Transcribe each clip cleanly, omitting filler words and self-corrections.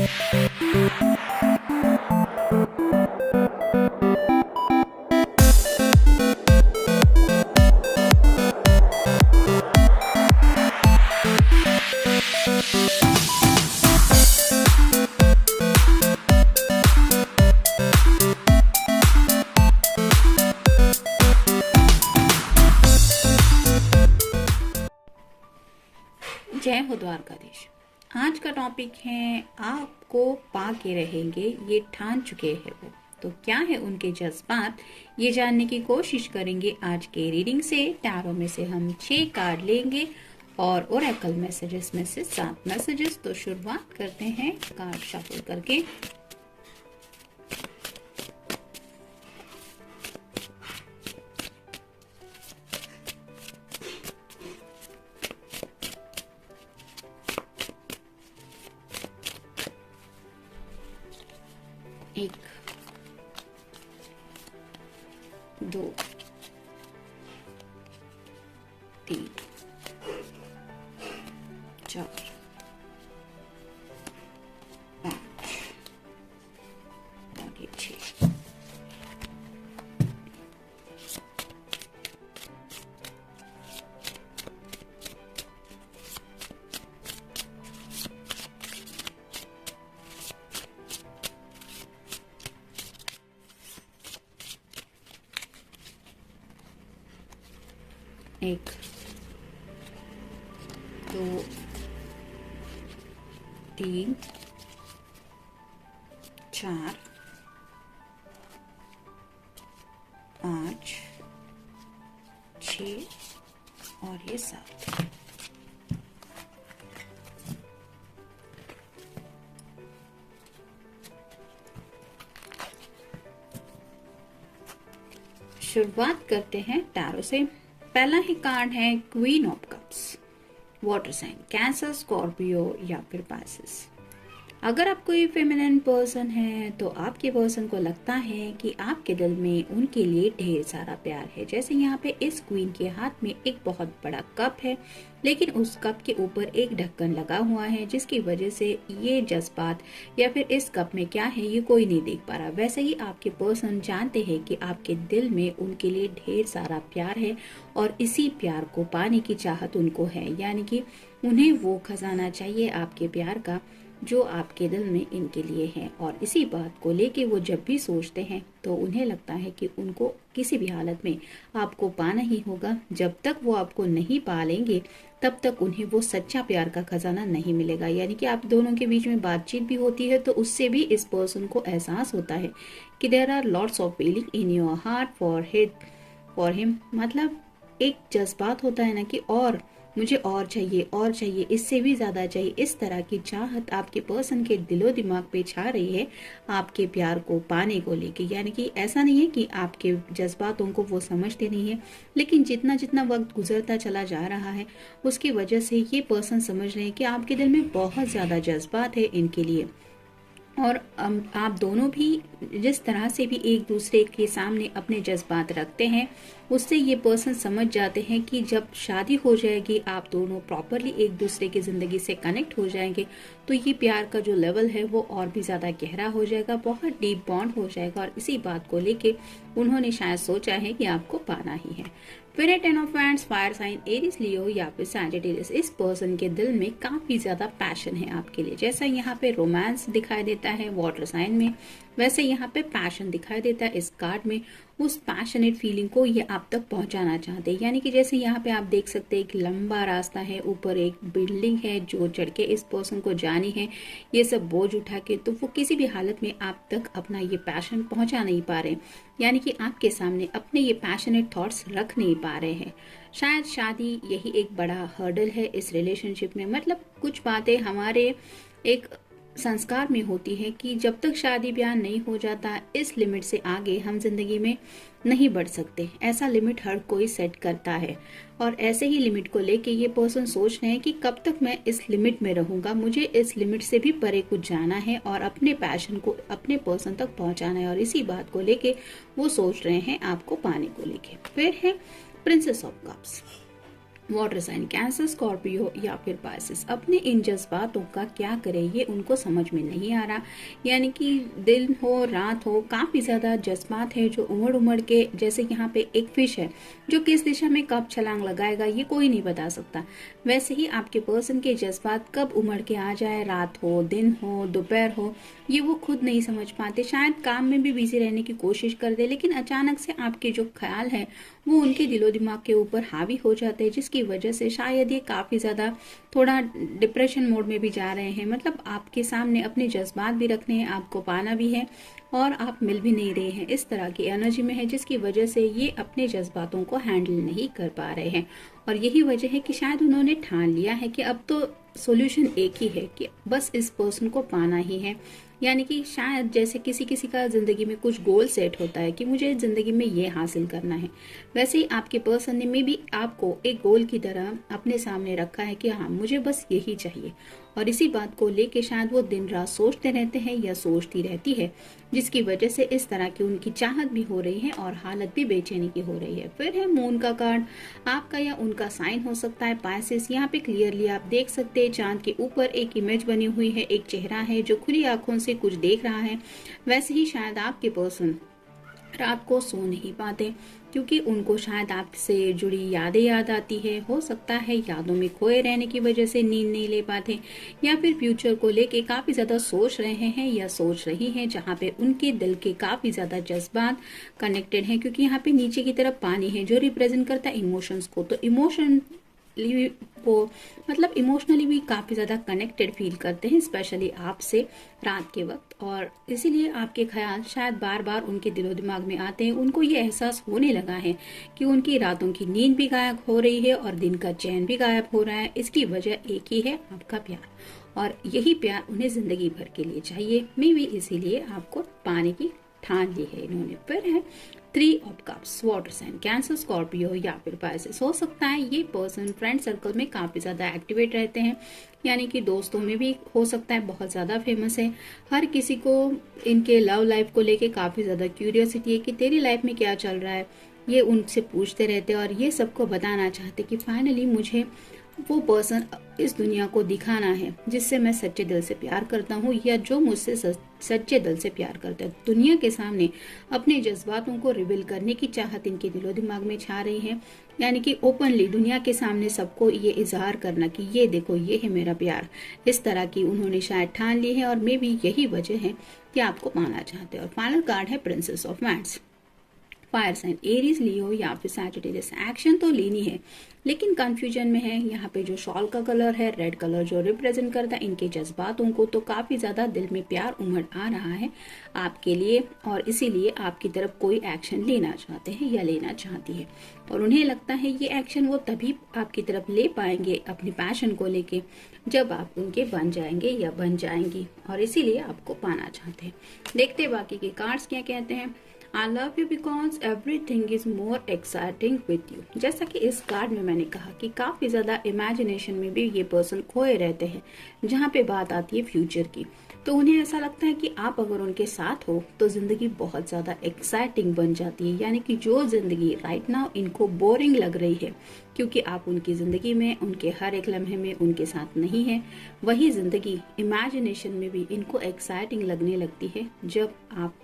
जय हो द्वारकाधीश। आज का टॉपिक है आपको पाके रहेंगे, ये ठान चुके हैं वो। तो क्या है उनके जज्बात, ये जानने की कोशिश करेंगे आज के रीडिंग से। टैरो में से हम 6 कार्ड लेंगे और ओरेकल मैसेजेस में से 7 मैसेजेस। तो शुरुआत करते हैं कार्ड शफल करके। एक, 2, 3, 4, 5 और ये 6। एक, 2, 3, 4, 5, 6 और ये 7। शुरुआत करते हैं टैरो से। पहला ही कार्ड है queen of cups. Water sign, cancer, Scorpio या फिर पाइसेस। अगर आप कोई फेमिनिन पर्सन है तो आपके पर्सन को लगता है कि आपके दिल में उनके लिए ढेर सारा प्यार है। जैसे यहाँ पे इस क्वीन के हाथ में एक बहुत बड़ा कप है, लेकिन उस कप के ऊपर एक ढक्कन लगा हुआ है, जिसकी वजह से ये जज्बात या फिर इस कप में क्या है ये कोई नहीं देख पा रहा। वैसे ही आपके पर्सन जानते हैं कि आपके दिल में उनके लिए ढेर सारा प्यार है और इसी प्यार को पाने की चाहत उनको है। यानी कि उन्हें वो खजाना चाहिए आपके प्यार का जो आपके दिल में इनके लिए है। और इसी बात को लेके वो जब भी सोचते हैं तो उन्हें लगता है कि उनको किसी भी हालत में आपको पाना ही होगा। जब तक वो आपको नहीं पा लेंगे तब तक उन्हें वो सच्चा प्यार का खजाना नहीं मिलेगा। यानी कि आप दोनों के बीच में बातचीत भी होती है तो उससे भी इस पर्सन को एहसास होता है कि there are lots of feeling in your heart for him. मतलब एक जज्बात होता है ना कि और मुझे और चाहिए, इससे भी ज्यादा चाहिए। इस तरह की चाहत आपके पर्सन के दिलो दिमाग पे छा रही है आपके प्यार को पाने को लेके। यानी कि ऐसा नहीं है कि आपके जज्बातों को वो समझते नहीं है, लेकिन जितना जितना वक्त गुजरता चला जा रहा है उसकी वजह से ये पर्सन समझ रहे हैं कि आपके दिल में बहुत ज्यादा जज्बात है इनके लिए। और आप दोनों भी जिस तरह से भी एक दूसरे के सामने अपने जज्बात रखते हैं उससे ये पर्सन समझ जाते हैं कि जब शादी हो जाएगी, आप दोनों प्रॉपरली एक दूसरे की जिंदगी से कनेक्ट हो जाएंगे तो ये प्यार का जो लेवल है वो और भी ज्यादा गहरा हो जाएगा, बहुत डीप बॉन्ड हो जाएगा। और इसी बात को लेके उन्होंने शायद सोचा है कि आपको पाना ही है। फिर 10 of wands, fire sign Aries, Leo या फिर सैजिटेरियस। इस पर्सन के दिल में काफी ज्यादा पैशन है आपके लिए। जैसा यहाँ पे रोमांस दिखाई देता है वाटर साइन में, वैसे यहाँ पे पैशन दिखाई देता है इस कार्ड में। उस पैशनेट फीलिंग को ये आप तक पहुंचाना चाहते हैं। यानी कि जैसे यहाँ पे आप देख सकते हैं एक लंबा रास्ता है, ऊपर एक बिल्डिंग है जो चढ़ के इस पर्सन को जानी है, ये सब बोझ उठा के, तो वो किसी भी हालत में आप तक अपना ये पैशन पहुंचा नहीं पा रहे। यानी कि आपके सामने अपने ये पैशनेट थॉट्स रख नहीं पा रहे हैं। शायद शादी यही एक बड़ा हर्डल है इस रिलेशनशिप में। मतलब कुछ बातें हमारे एक संस्कार में होती है कि जब तक शादी ब्याह नहीं हो जाता, इस लिमिट से आगे हम जिंदगी में नहीं बढ़ सकते। ऐसा लिमिट हर कोई सेट करता है और ऐसे ही लिमिट को लेके ये पर्सन सोच रहे हैं कि कब तक मैं इस लिमिट में रहूंगा, मुझे इस लिमिट से भी परे कुछ जाना है और अपने पैशन को अपने पर्सन तक पहुंचाना है। और इसी बात को लेके वो सोच रहे हैं आपको पाने को लेके। फिर है princess of cups. Water sign cancer, Scorpio या फिर पाइसेस, अपने इन जज्बातों का क्या करें ये उनको समझ में नहीं आ रहा। यानी कि दिन हो रात हो, काफी ज्यादा जज्बात है जो उमड़ उमड़ के, जैसे यहाँ पे एक फिश है जो किस दिशा में कब छलांग लगाएगा ये कोई नहीं बता सकता। वैसे ही आपके पर्सन के जज्बात कब उमड़ के आ जाए, रात हो, दिन हो, दोपहर हो, ये वो खुद नहीं समझ पाते। शायद काम में भी बिजी रहने की कोशिश कर दे, लेकिन अचानक से आपके जो ख्याल है वो उनके दिलो दिमाग के ऊपर हावी हो जाते हैं, जिसकी वजह से शायद ये काफी ज्यादा थोड़ा डिप्रेशन मोड में भी जा रहे हैं। मतलब आपके सामने अपने जज्बात भी रखने हैं, आपको पाना भी है और आप मिल भी नहीं रहे हैं, इस तरह की एनर्जी में है, जिसकी वजह से ये अपने जज्बातों को हैंडल नहीं कर पा रहे हैं। और यही वजह है कि शायद उन्होंने ठान लिया है कि अब तो सॉल्यूशन एक ही है कि बस इस पर्सन को पाना ही है। यानी कि शायद जैसे किसी किसी का जिंदगी में कुछ गोल सेट होता है कि मुझे जिंदगी में ये हासिल करना है, वैसे ही आपके पर्सन ने में भी आपको एक गोल की तरह अपने सामने रखा है कि हाँ मुझे बस यही चाहिए। और इसी बात को लेके शायद वो दिन रात सोचते रहते हैं या सोचती रहती है, जिसकी वजह से इस तरह की उनकी चाहत भी हो रही है और हालत भी बेचैनी की हो रही है। फिर है मून का कार्ड, आपका या उनका साइन हो सकता है पाइसेस। यहाँ पे क्लियरली आप देख सकते हैं चांद के ऊपर एक इमेज बनी हुई है, एक चेहरा है जो खुली आंखों से कुछ देख रहा है। वैसे ही शायद आपके पर्सन रात को सो नहीं पाते क्योंकि उनको शायद आपसे जुड़ी यादें याद आती है। हो सकता है यादों में खोए रहने की वजह से नींद नहीं ले पाते, या फिर फ्यूचर को लेके काफी ज्यादा सोच रहे हैं या सोच रही हैं, जहाँ पे उनके दिल के काफी ज्यादा जज्बात कनेक्टेड हैं। क्योंकि यहाँ पे नीचे की तरफ पानी है जो रिप्रेजेंट करता है इमोशंस को, तो इमोशन वो मतलब इमोशनली भी काफी ज्यादा कनेक्टेड फील करते हैं, स्पेशली आपसे रात के वक्त। और इसीलिए आपके ख्याल शायद बार बार उनके दिलो दिमाग में आते हैं। उनको ये एहसास होने लगा है कि उनकी रातों की नींद भी गायब हो रही है और दिन का चैन भी गायब हो रहा है। इसकी वजह एक ही है, आपका प्यार, और यही प्यार उन्हें जिंदगी भर के लिए चाहिए। मे भी इसीलिए आपको पाने की ठान ली है इन्होंने। फिर है 3 of cups, water sign cancer, Scorpio या फिर पाइसेस। हो सकता है ये पर्सन फ्रेंड सर्कल में काफी ज्यादा एक्टिवेट रहते हैं, यानी कि दोस्तों में भी हो सकता है बहुत ज्यादा फेमस है। हर किसी को इनके लव लाइफ को लेके काफी ज्यादा क्यूरियोसिटी है कि तेरी लाइफ में क्या चल रहा है, ये उनसे पूछते रहते हैं और ये सबको बताना चाहते कि फाइनली मुझे वो पर्सन इस दुनिया को दिखाना है जिससे मैं सच्चे दिल से प्यार करता हूँ, या जो मुझसे सच्चे दिल से प्यार करता है। दुनिया के सामने अपने जज्बातों को रिवील करने की चाहत इनके दिलो दिमाग में छा रही है, यानी कि ओपनली दुनिया के सामने सबको ये इजहार करना कि ये देखो ये है मेरा प्यार। इस तरह की उन्होंने शायद ठान ली है और मे भी यही वजह है कि आपको पाना चाहते हैं। और फाइनल कार्ड है princess of wands, fire sign Aries, Leo या फिर सैजिटेरियस। एक्शन तो लेनी है लेकिन कंफ्यूजन में है। यहाँ पे जो शॉल का कलर है रेड कलर, जो रिप्रेजेंट करता है इनके जज्बातों को, तो काफी ज्यादा दिल में प्यार उमड़ आ रहा है आपके लिए, और इसीलिए आपकी तरफ कोई एक्शन लेना चाहते हैं या लेना चाहती है। और उन्हें लगता है ये एक्शन वो तभी आपकी तरफ ले पाएंगे अपने पैशन को लेके जब आप उनके बन जाएंगे या बन जाएंगी, और इसीलिए आपको पाना चाहते हैं। देखते हैं बाकी के कार्ड्स क्या कहते हैं। I love you because everything is more exciting with you। जैसा कि इस कार्ड में मैंने कहा कि काफी ज्यादा इमेजिनेशन में भी ये पर्सन खोए रहते हैं जहाँ पे बात आती है फ्यूचर की। तो उन्हें ऐसा लगता है कि आप अगर उनके साथ हो तो जिंदगी बहुत ज्यादा एक्साइटिंग बन जाती है, यानी कि जो जिंदगी राइट नाउ इनको बोरिंग लग रही है क्योंकि आप उनकी जिंदगी में उनके हर एक लम्हे में उनके साथ नहीं है, वही जिंदगी इमेजिनेशन में भी इनको एक्साइटिंग लगने लगती है जब आप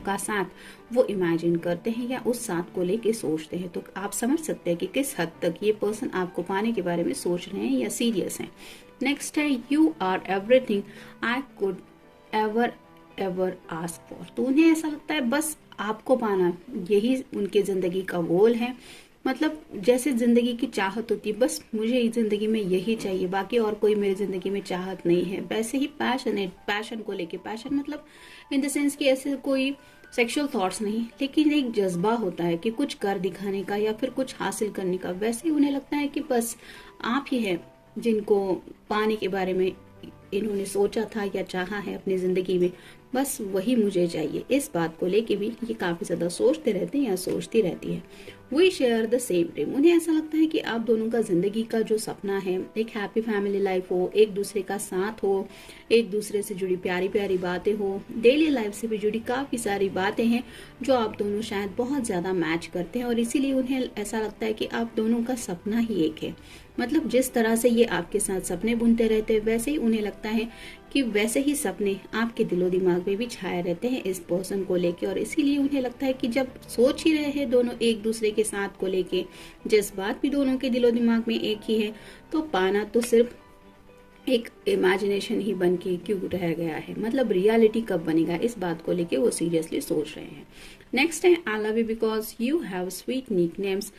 का साथ वो इमेजिन करते हैं या उस साथ को लेके सोचते हैं। तो आप समझ सकते हैं कि किस हद तक ये पर्सन आपको पाने के बारे में सोच रहे हैं या सीरियस हैं। नेक्स्ट है you are everything I could ever ever ask for. तो उन्हें ऐसा लगता है बस आपको पाना यही उनके जिंदगी का गोल है। मतलब जैसे जिंदगी की चाहत होती है, बस मुझे इस जिंदगी में यही चाहिए, बाकी और कोई मेरी जिंदगी में चाहत नहीं है। वैसे ही पैशन है, पैशन को लेके, पैशन मतलब इन द सेंस कि ऐसे कोई सेक्सुअल थॉट्स नहीं, लेकिन एक जज्बा होता है कि कुछ कर दिखाने का या फिर कुछ हासिल करने का। वैसे ही उन्हें लगता है कि बस आप ही है जिनको पाने के बारे में इन्होंने सोचा था या चाहा है अपनी जिंदगी में, बस वही मुझे चाहिए। इस बात को लेके भी ये काफी ज्यादा सोचते रहते हैं या सोचती रहती है। We share the same dream. उन्हें ऐसा लगता है कि आप दोनों का जिंदगी का जो सपना है, एक हैप्पी फैमिली लाइफ हो, एक दूसरे का साथ हो, एक दूसरे से जुड़ी प्यारी प्यारी बातें हो, डेली लाइफ से भी जुड़ी काफी सारी बातें हैं जो आप दोनों शायद बहुत ज्यादा मैच करते हैं, और इसीलिए उन्हें ऐसा लगता है कि आप दोनों का सपना ही एक है। मतलब जिस तरह से ये आपके साथ सपने बुनते रहते हैं, वैसे ही उन्हें लगता है कि वैसे ही सपने आपके दिलो दिमाग में भी छाए रहते हैं इस पर्सन को लेके, और इसीलिए उन्हें लगता है कि जब सोच ही रहे हैं दोनों एक दूसरे के साथ को लेके, जज्बात भी दोनों के दिलो दिमाग में एक ही है, तो पाना तो सिर्फ एक इमेजिनेशन ही बन के क्यों रह गया है, मतलब रियलिटी कब बनेगा, इस बात को लेके वो सीरियसली सोच रहे हैं। नेक्स्ट है I love you because you have sweet nicknames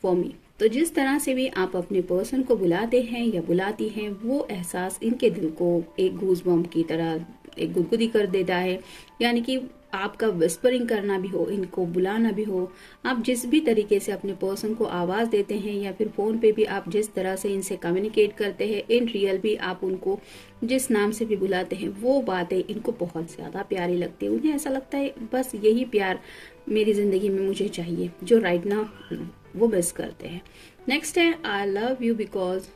for me. तो जिस तरह से भी आप अपने पर्सन को बुलाते हैं या बुलाती हैं, वो एहसास इनके दिल को एक गूज बम्प की तरह एक गुदगुदी कर देता है। यानी कि आपका विस्परिंग करना भी हो, इनको बुलाना भी हो, आप जिस भी तरीके से अपने पर्सन को आवाज देते हैं या फिर फोन पे भी आप जिस तरह से इनसे कम्युनिकेट करते हैं, इन रियल भी आप उनको जिस नाम से भी बुलाते हैं, वो बातें इनको बहुत ज्यादा प्यारी लगती है। उन्हें ऐसा लगता है बस यही प्यार मेरी जिंदगी में मुझे चाहिए, जो राइट नाउ वो मिस करते हैं। नेक्स्ट है I love you because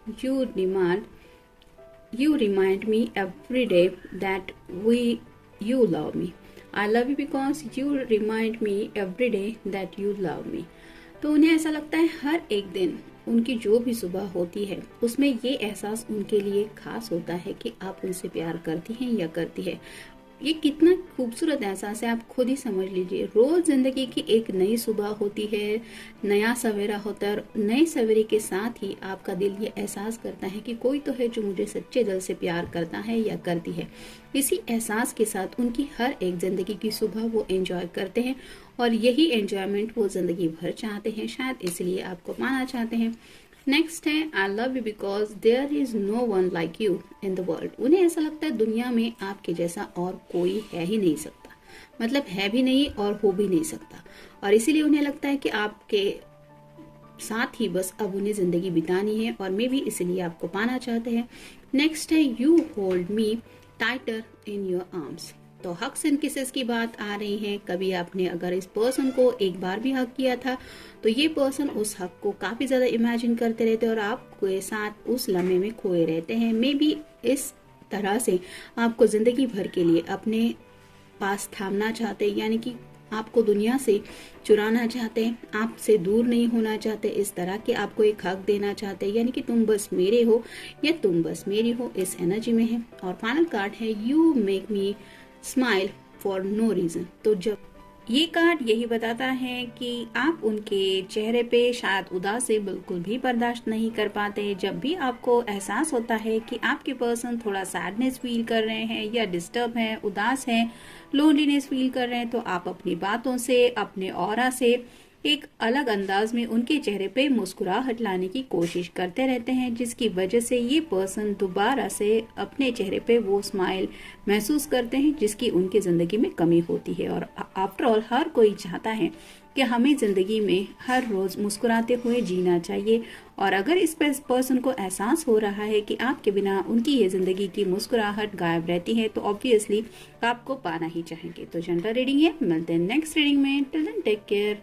you remind me every day that you love me. I love you because you remind me every day that you love me. तो उन्हें ऐसा लगता है हर एक दिन उनकी जो भी सुबह होती है उसमें ये एहसास उनके लिए खास होता है कि आप उनसे प्यार करती हैं या करती है। ये कितना खूबसूरत एहसास है, आप खुद ही समझ लीजिए। रोज जिंदगी की एक नई सुबह होती है, नया सवेरा होता है, और नए सवेरे के साथ ही आपका दिल ये एहसास करता है कि कोई तो है जो मुझे सच्चे दिल से प्यार करता है या करती है। इसी एहसास के साथ उनकी हर एक जिंदगी की सुबह वो एंजॉय करते हैं, और यही एंजॉयमेंट वो जिंदगी भर चाहते हैं, शायद इसलिए आपको पाना चाहते हैं। नेक्स्ट है I love you because there is no one like you in the world. उन्हें ऐसा लगता है दुनिया में आपके जैसा और कोई है ही नहीं सकता, मतलब है भी नहीं और हो भी नहीं सकता, और इसीलिए उन्हें लगता है कि आपके साथ ही बस अब उन्हें जिंदगी बितानी है, और मे भी इसलिए आपको पाना चाहते हैं। नेक्स्ट है you hold me tighter in your arms. तो हक्स एंड किसेस की बात आ रही है। कभी आपने अगर इस पर्सन को एक बार भी हक किया था, तो ये पर्सन उस हक को काफी ज्यादा इमेजिन करते रहते हैं और आपके साथ उस लम्हे में खोए रहते हैं। मे बी इस तरह से आपको जिंदगी भर के लिए अपने पास थामना चाहते, यानी कि आपको दुनिया से चुराना चाहते, आपसे दूर नहीं होना चाहते, इस तरह के आपको एक हक देना चाहते, यानी कि तुम बस मेरे हो या तुम बस मेरी हो, इस एनर्जी में है। और फाइनल कार्ड है you make me smile for no reason. तो जब ये कार्ड यही बताता है कि आप उनके चेहरे पे शायद उदासी बिल्कुल भी बर्दाश्त नहीं कर पाते। जब भी आपको एहसास होता है कि आपके पर्सन थोड़ा सैडनेस फील कर रहे हैं या डिस्टर्ब हैं, उदास हैं, लोनलीनेस फील कर रहे हैं, तो आप अपनी बातों से, अपने ऑरा से एक अलग अंदाज में उनके चेहरे पे मुस्कुराहट लाने की कोशिश करते रहते हैं, जिसकी वजह से ये पर्सन दोबारा से अपने चेहरे पे वो स्माइल महसूस करते हैं जिसकी उनकी जिंदगी में कमी होती है। और आफ्टर ऑल हर कोई चाहता है कि हमें जिंदगी में हर रोज मुस्कुराते हुए जीना चाहिए, और अगर इस पर्सन को एहसास हो रहा है कि आपके बिना उनकी ये जिंदगी की मुस्कुराहट गायब रहती है, तो ऑब्वियसली आपको पाना ही चाहेंगे। तो जनरल रीडिंग है, मिलते हैं नेक्स्ट रीडिंग में। Till then take care.